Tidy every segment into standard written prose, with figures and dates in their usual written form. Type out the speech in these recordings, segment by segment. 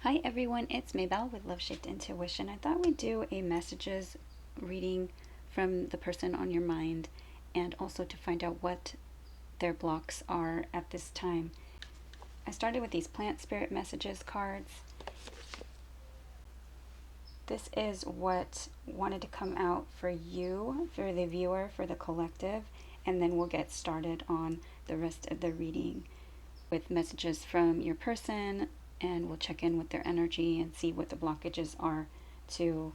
Hi everyone, it's Maybelle with Love Shaped Intuition. I thought we'd do a messages reading from the person on your mind and also to find out what their blocks are at this time. I started with these plant spirit messages cards. This is what wanted to come out for you, for the viewer, for the collective, and then we'll get started on the rest of the reading with messages from your person, and we'll check in with their energy and see what the blockages are to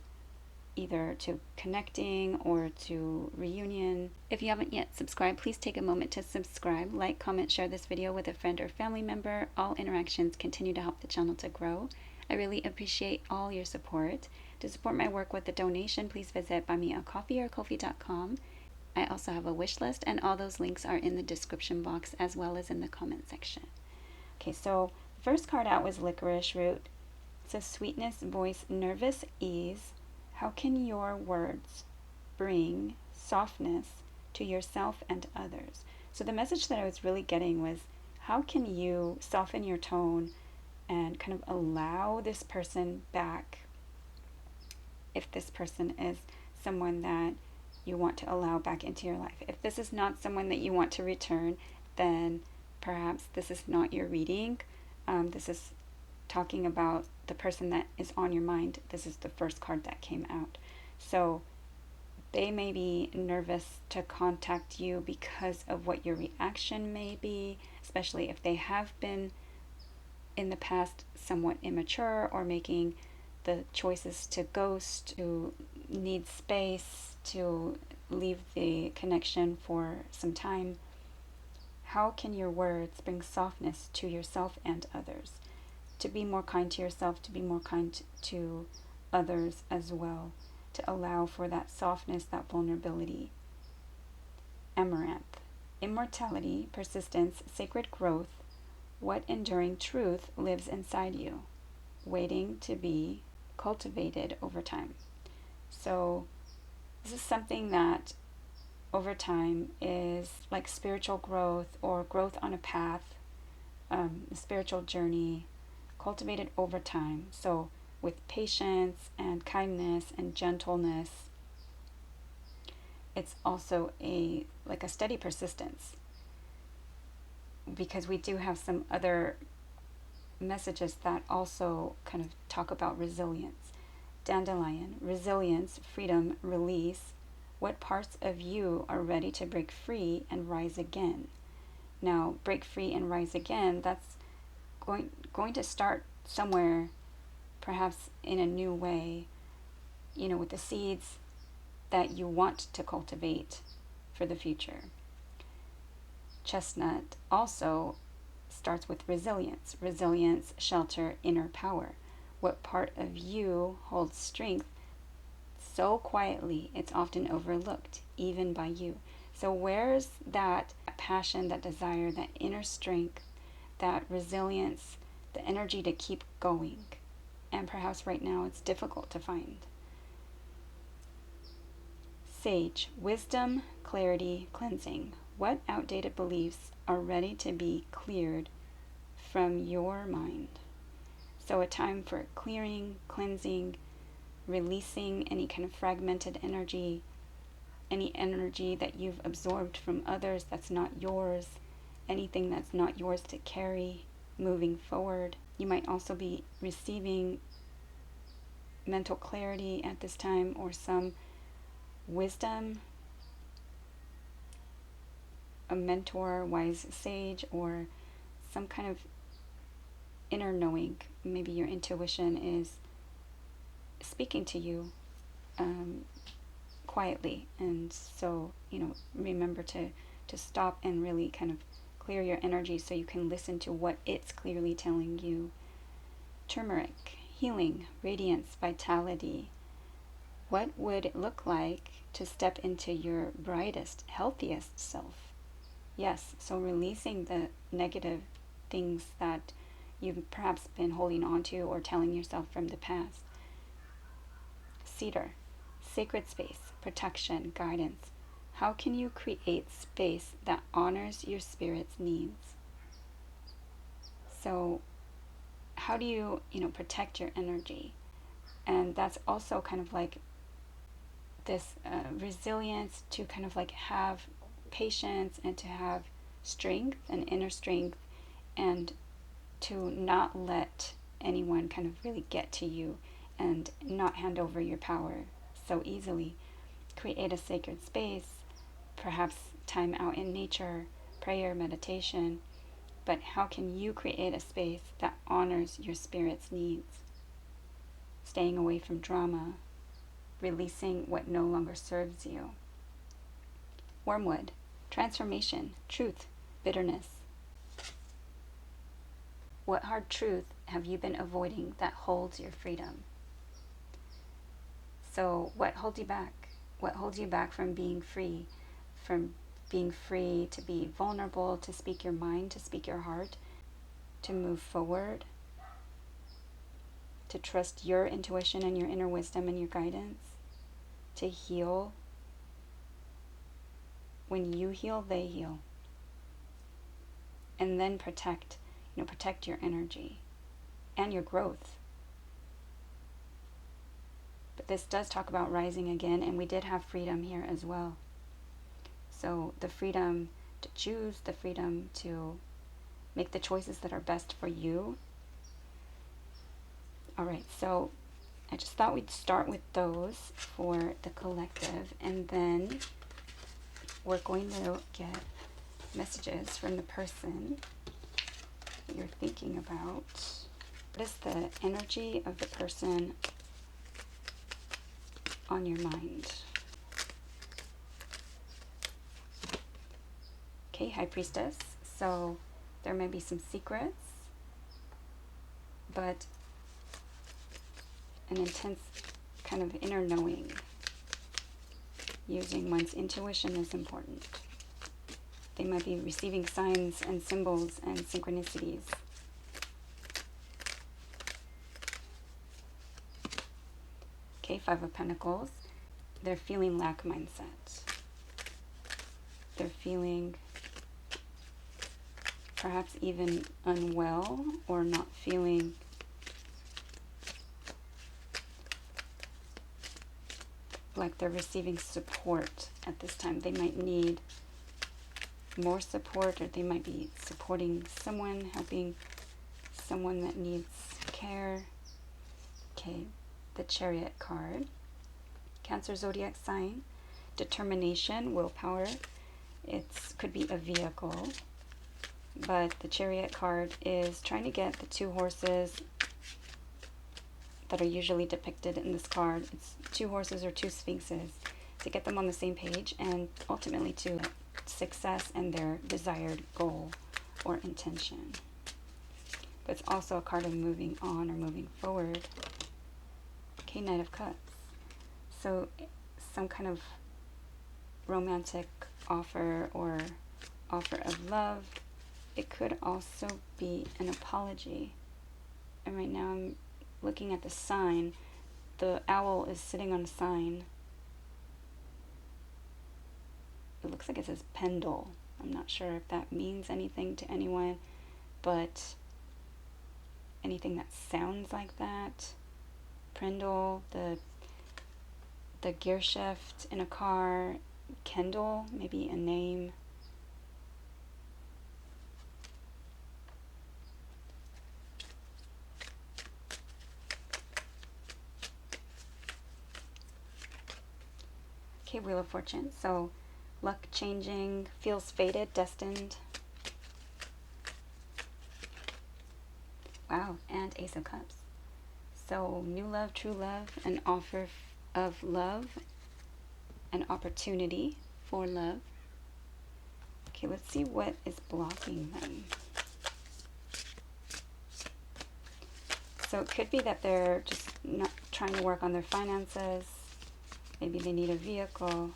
either to connecting or to reunion. If you haven't yet subscribed, please take a moment to subscribe, like, comment, share this video with a friend or family member. All interactions continue to help the channel to grow. I really appreciate all your support. To support my work with a donation, please visit buymeacoffee or ko-fi.com. I also have a wish list, and all those links are in the description box as well as in the comment section. Okay, so the first card out was licorice root. It says sweetness, voice, nervous ease. How can your words bring softness to yourself and others? So the message that I was really getting was, how can you soften your tone and kind of allow this person back, if this person is someone that you want to allow back into your life. If this is not someone that you want to return, then perhaps this is not your reading. This is talking about the person that is on your mind. This is the first card that came out. So they may be nervous to contact you because of what your reaction may be, especially if they have been in the past somewhat immature or making the choices to ghost, to need space, to leave the connection for some time. How can your words bring softness to yourself and others? To be more kind to yourself, to be more kind to others as well, to allow for that softness, that vulnerability. Amaranth, immortality, persistence, sacred growth. What enduring truth lives inside you, waiting to be cultivated over time? So this is something that over time is like spiritual growth or growth on a path, a spiritual journey cultivated over time. So with patience and kindness and gentleness, it's also a steady persistence, because we do have some other messages that also kind of talk about resilience. Dandelion, resilience, freedom, release. What parts of you are ready to break free and rise again? Now, break free and rise again, that's going to start somewhere, perhaps in a new way, with the seeds that you want to cultivate for the future. Chestnut also starts with resilience. Resilience, shelter, inner power. What part of you holds strength so quietly it's often overlooked, even by you? So where's that passion, that desire, that inner strength, that resilience, the energy to keep going? And perhaps right now it's difficult to find. Sage, wisdom, clarity, cleansing. What outdated beliefs are ready to be cleared from your mind? So a time for clearing, cleansing, releasing any kind of fragmented energy, any energy that you've absorbed from others that's not yours, anything that's not yours to carry, moving forward. You might also be receiving mental clarity at this time, or some wisdom, a mentor, wise sage, or some kind of inner knowing. Maybe your intuition is speaking to you quietly, and so remember to stop and really kind of clear your energy so you can listen to what it's clearly telling you. Turmeric, healing, radiance, vitality. What would it look like to step into your brightest, healthiest self? Yes, so releasing the negative things that you've perhaps been holding on to or telling yourself from the past. Cedar, sacred space, protection, guidance. How can you create space that honors your spirit's needs? So how do you, protect your energy? And that's also kind of like this resilience to kind of like have patience and to have strength and inner strength, and to not let anyone kind of really get to you and not hand over your power so easily. Create a sacred space, perhaps time out in nature, prayer, meditation. But how can you create a space that honors your spirit's needs? Staying away from drama, releasing what no longer serves you. Wormwood, transformation, truth, bitterness. What hard truth have you been avoiding that holds your freedom? So what holds you back? What holds you back from being free? From being free to be vulnerable, to speak your mind, to speak your heart, to move forward, to trust your intuition and your inner wisdom and your guidance, to heal. When you heal, they heal. And then protect your energy and your growth. But this does talk about rising again, and we did have freedom here as well. So the freedom to choose, the freedom to make the choices that are best for you. All right, so I just thought we'd start with those for the collective, and then we're going to get messages from the person that you're thinking about. What is the energy of the person on your mind? Okay, High Priestess. So there may be some secrets, but an intense kind of inner knowing. Using one's intuition is important. They might be receiving signs and symbols and synchronicities. Okay, Five of Pentacles. They're feeling lack mindset. They're feeling perhaps even unwell, or not feeling like they're receiving support at this time. They might need more support, or they might be supporting someone, helping someone that needs care. Okay, the Chariot card. Cancer zodiac sign, determination, willpower. It could be a vehicle, but the Chariot card is trying to get the two horses that are usually depicted in this card. It's two horses or two sphinxes, to get them on the same page and ultimately to success and their desired goal or intention. But it's also a card of moving on or moving forward. Okay, Knight of Cups. So some kind of romantic offer or offer of love. It could also be an apology. And right now I'm looking at the sign. The owl is sitting on a sign. It looks like it says Pendle. I'm not sure if that means anything to anyone, but anything that sounds like that. Pendle, the gear shift in a car. Kendall, maybe a name. Okay, Wheel of Fortune. So luck changing, feels fated, destined. Wow, and Ace of Cups. So new love, true love, an offer of love, an opportunity for love. Okay, let's see what is blocking them. So it could be that they're just not trying to work on their finances. Maybe they need a vehicle.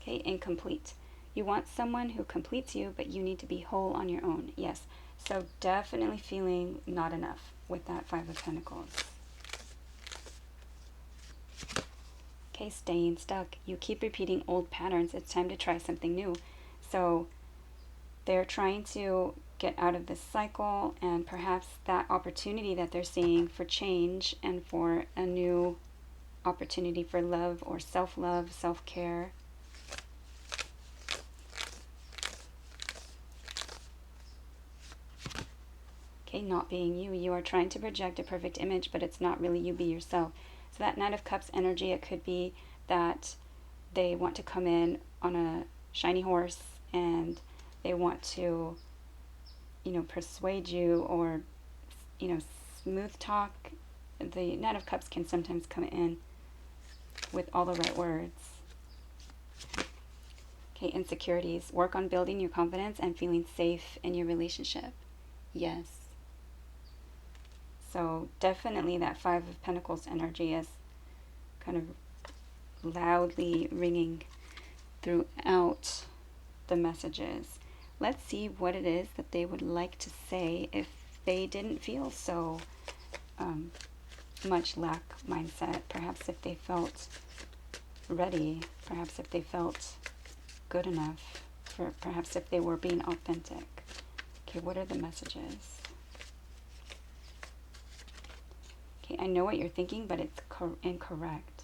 Okay, incomplete. You want someone who completes you, but you need to be whole on your own. Yes, so definitely feeling not enough with that Five of Pentacles. Okay, staying stuck. You keep repeating old patterns. It's time to try something new. So they're trying to get out of this cycle, and perhaps that opportunity that they're seeing for change and for a new opportunity for love or self-love, self-care. Okay, not being you. You are trying to project a perfect image, but it's not really you. Be yourself. So that Knight of Cups energy, it could be that they want to come in on a shiny horse and they want to, persuade you or, smooth talk. The Knight of Cups can sometimes come in with all the right words. Okay, insecurities. Work on building your confidence and feeling safe in your relationship. Yes. So definitely that Five of Pentacles energy is kind of loudly ringing throughout the messages. Let's see what it is that they would like to say if they didn't feel so much lack mindset. Perhaps if they felt ready, perhaps if they felt good enough, perhaps if they were being authentic. Okay, what are the messages? Okay, I know what you're thinking, but it's incorrect.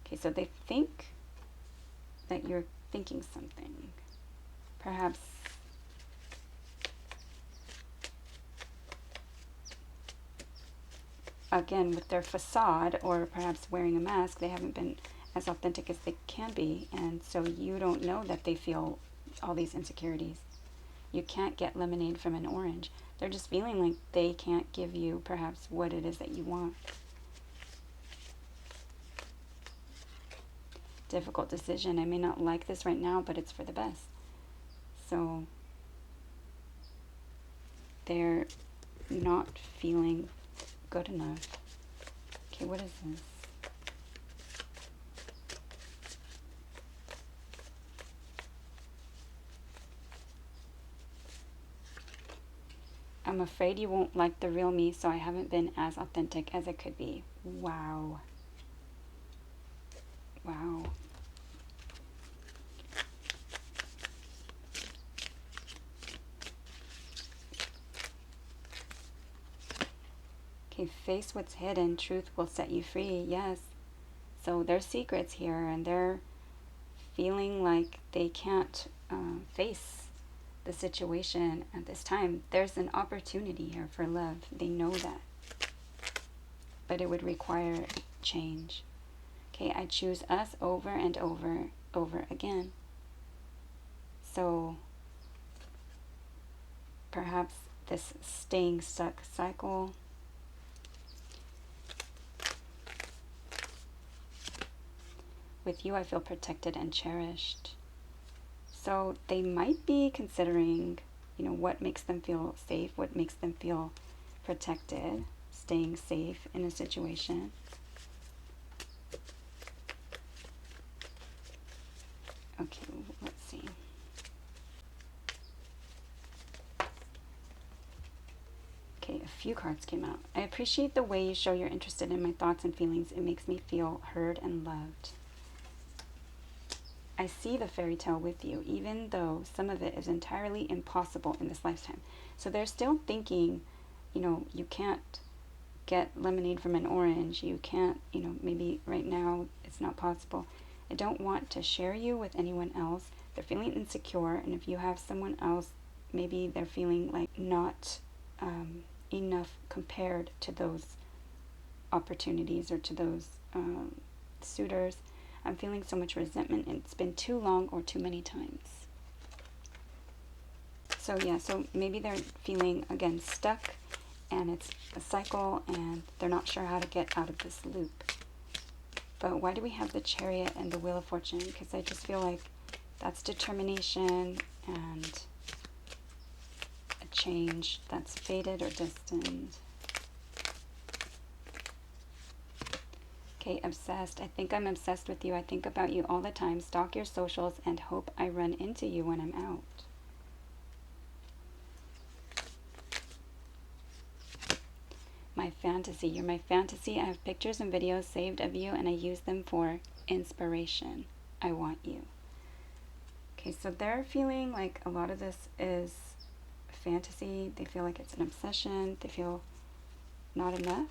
Okay, so they think that you're thinking something. Perhaps again with their facade, or perhaps wearing a mask, they haven't been as authentic as they can be, and so you don't know that they feel all these insecurities. You can't get lemonade from an orange. They're just feeling like they can't give you perhaps what it is that you want. Difficult decision. I may not like this right now, but it's for the best. So they're not feeling good enough. Okay, what is this? I'm afraid you won't like the real me, so I haven't been as authentic as I could be. Wow. Wow. Okay, face what's hidden. Truth will set you free. Yes. So there's secrets here, and they're feeling like they can't face the situation at this time. There's an opportunity here for love. They know that. But it would require change. Okay, I choose us over and over again. So perhaps this staying stuck cycle. With you, I feel protected and cherished. So they might be considering, what makes them feel safe, what makes them feel protected, staying safe in a situation. Okay, let's see. Okay, a few cards came out. I appreciate the way you show you're interested in my thoughts and feelings. It makes me feel heard and loved. I see the fairy tale with you, even though some of it is entirely impossible in this lifetime. So they're still thinking, you can't get lemonade from an orange. You can't, maybe right now it's not possible. I don't want to share you with anyone else. They're feeling insecure, and if you have someone else, maybe they're feeling like not enough compared to those opportunities or to those suitors. I'm feeling so much resentment, and it's been too long or too many times. So yeah, so maybe they're feeling, again, stuck, and it's a cycle, and they're not sure how to get out of this loop. But why do we have the Chariot and the Wheel of Fortune? Because I just feel like that's determination and a change that's fated or destined. Okay, obsessed. I think I'm obsessed with you. I think about you all the time. Stalk your socials and hope I run into you when I'm out. my fantasy. You're my fantasy. I have pictures and videos saved of you, and I use them for inspiration. I want you. Okay, so they're feeling like a lot of this is fantasy. They feel like it's an obsession. They feel not enough.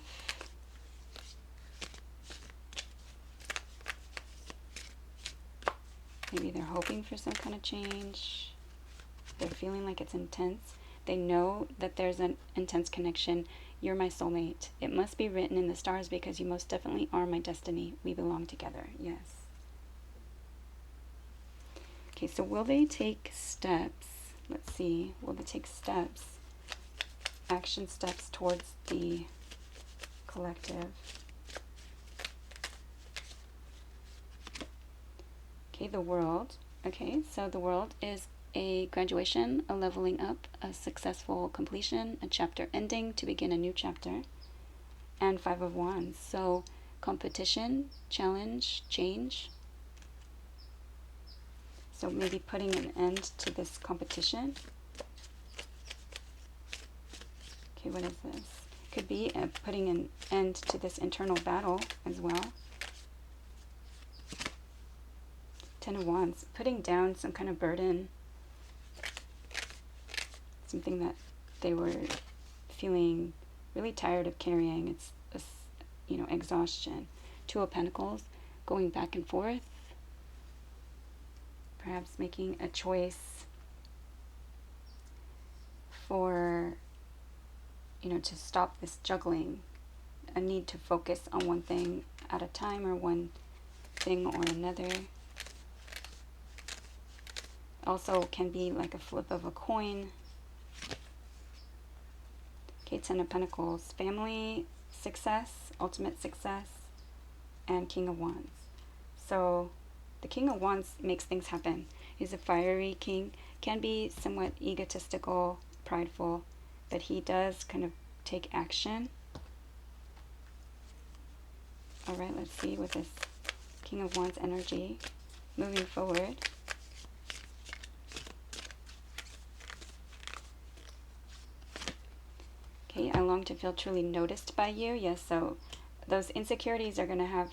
Maybe they're hoping for some kind of change. They're feeling like it's intense. They know that there's an intense connection. You're my soulmate. It must be written in the stars because you most definitely are my destiny. We belong together. Yes. Okay, so will they take steps? Let's see. Will they take steps? Action steps towards the collective. Okay, the world. Okay, so the world is a graduation, a leveling up, a successful completion, a chapter ending to begin a new chapter, and Five of Wands. So competition, challenge, change. So maybe putting an end to this competition. Okay, what is this? Could be putting an end to this internal battle as well. Ten of Wands, putting down some kind of burden, something that they were feeling really tired of carrying. It's exhaustion. Two of Pentacles, going back and forth, perhaps making a choice for to stop this juggling, a need to focus on one thing at a time or one thing or another. Also can be like a flip of a coin. Okay, Ten of Pentacles, family, success, ultimate success, and King of Wands. So the King of Wands makes things happen. He's a fiery king, can be somewhat egotistical, prideful, but he does kind of take action. All right, let's see with this King of Wands energy moving forward. Okay, I long to feel truly noticed by you. Yes, so those insecurities are going to have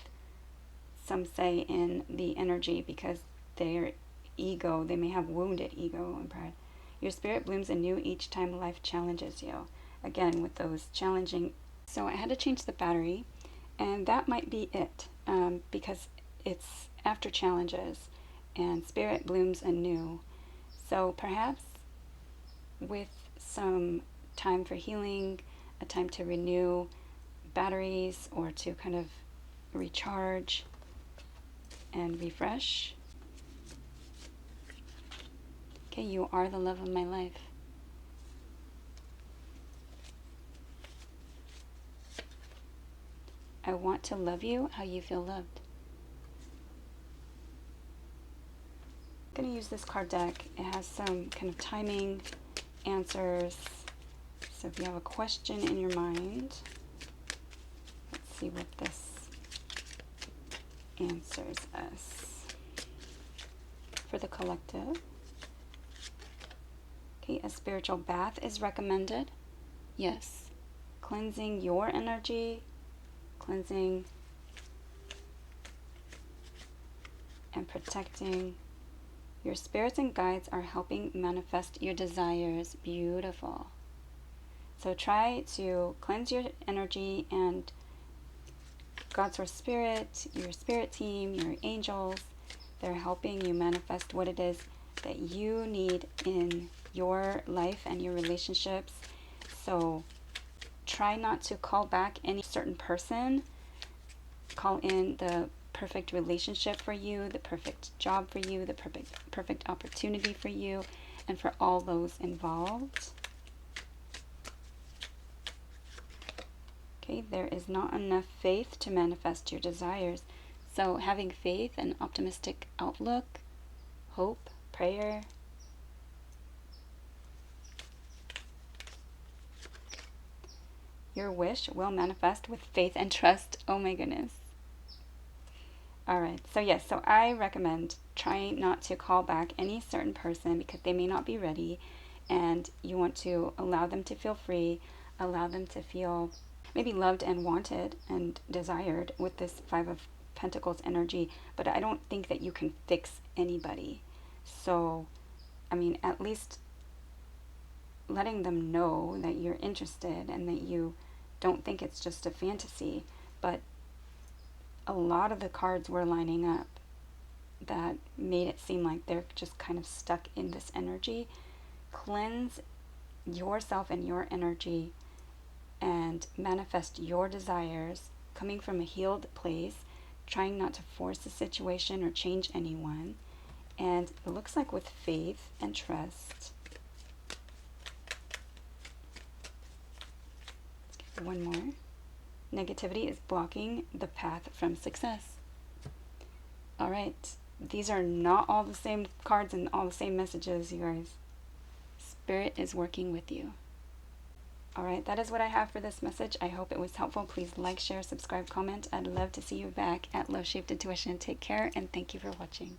some say in the energy because their ego, they may have wounded ego and pride. Your spirit blooms anew each time life challenges you. Again, with those challenging. So I had to change the battery, and that might be it, because it's after challenges, and spirit blooms anew. So perhaps with some time for healing, a time to renew batteries or to kind of recharge and refresh. Okay, you are the love of my life. I want to love you how you feel loved. I'm going to use this card deck. It has some kind of timing answers. So if you have a question in your mind, let's see what this answers us. For the collective. Okay, a spiritual bath is recommended. Yes. Cleansing your energy, cleansing and protecting. Your spirits and guides are helping manifest your desires. Beautiful. So try to cleanse your energy, and God's Spirit, your spirit team, your angels, they're helping you manifest what it is that you need in your life and your relationships. So try not to call back any certain person. Call in the perfect relationship for you, the perfect job for you, the perfect opportunity for you, and for all those involved. Okay, there is not enough faith to manifest your desires. So having faith and optimistic outlook, hope, prayer. Your wish will manifest with faith and trust. Oh my goodness. All right, so yes, so I recommend trying not to call back any certain person because they may not be ready, and you want to allow them to feel free, allow them to feel maybe loved and wanted and desired with this Five of Pentacles energy, but I don't think that you can fix anybody. So, I mean, at least letting them know that you're interested and that you don't think it's just a fantasy. But a lot of the cards were lining up that made it seem like they're just kind of stuck in this energy. Cleanse yourself and your energy and manifest your desires coming from a healed place, trying not to force a situation or change anyone. And it looks like with faith and trust. Let's get one more. Negativity is blocking the path from success. All right. These are not all the same cards and all the same messages, you guys. Spirit is working with you. All right, that is what I have for this message. I hope it was helpful. Please like, share, subscribe, comment. I'd love to see you back at Love Shaped Intuition. Take care, and thank you for watching.